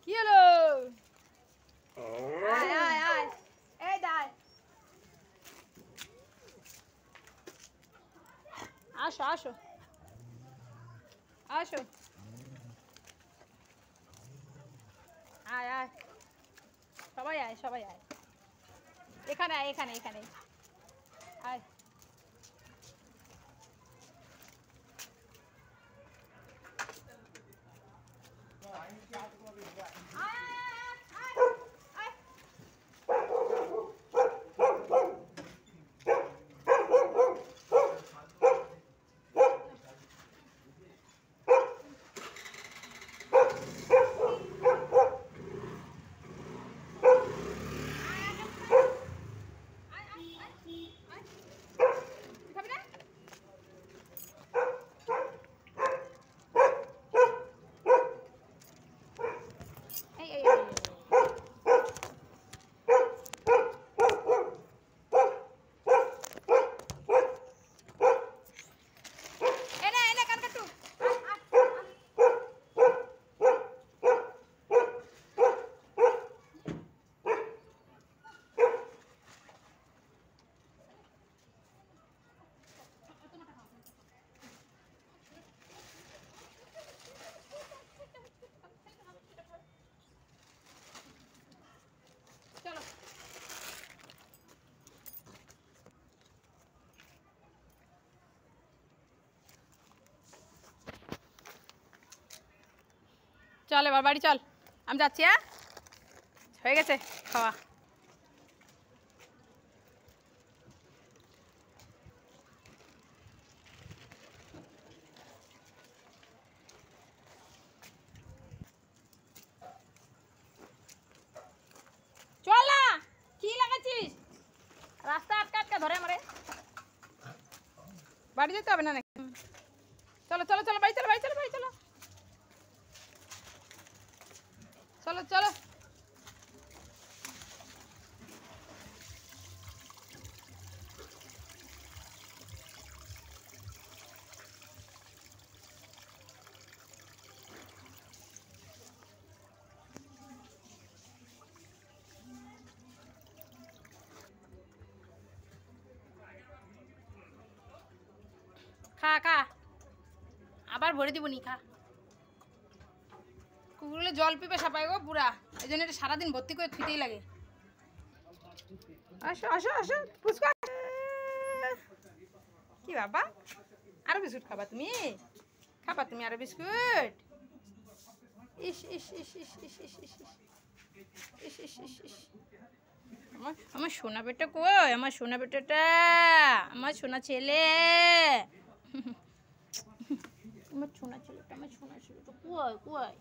কি হলো? আয় আয় আয়, এই দাঁড়, আসো আসো আসো, আয় আয়, সবাই আয় সবাই আয়, এখানে আয় এখানে এখানে আয়। চল এবার বাড়ি চল, আমি যাচ্ছি। হ্যাঁ, হয়ে গেছে খাওয়া। চল না, কি লাগাচ্ছিস? রাস্তা আটকা আটকা ধরে আমারে, বাড়ি যেতে হবে না নাকি? চলো চলো চলো, বাড়ি চলো বাড়ি চলো বাড়ি চলো, চলো চলো। খা খা, আবার ভরে দিব নি, খা। কুকুরগুলো জল পিপে সাপায় গো পুরা, এই জন্য এটা সারাদিন ভর্তি করে থুইতেই লাগে। আসো আসো আসো পুচকা, কি বাবা, আরো বিস্কুট খাবা তুমি? খাবা তুমি আরো বিস্কুট? ইস ইস ইস ইস ইস ইস ইস ইস ইস ইস ইস, আমার সোনা বেটা কই, আমার সোনা বেটাটা, আমার সোনা ছেলে, আমার সোনা ছেলেটা, আমার সোনা ছেলেটা কই কই?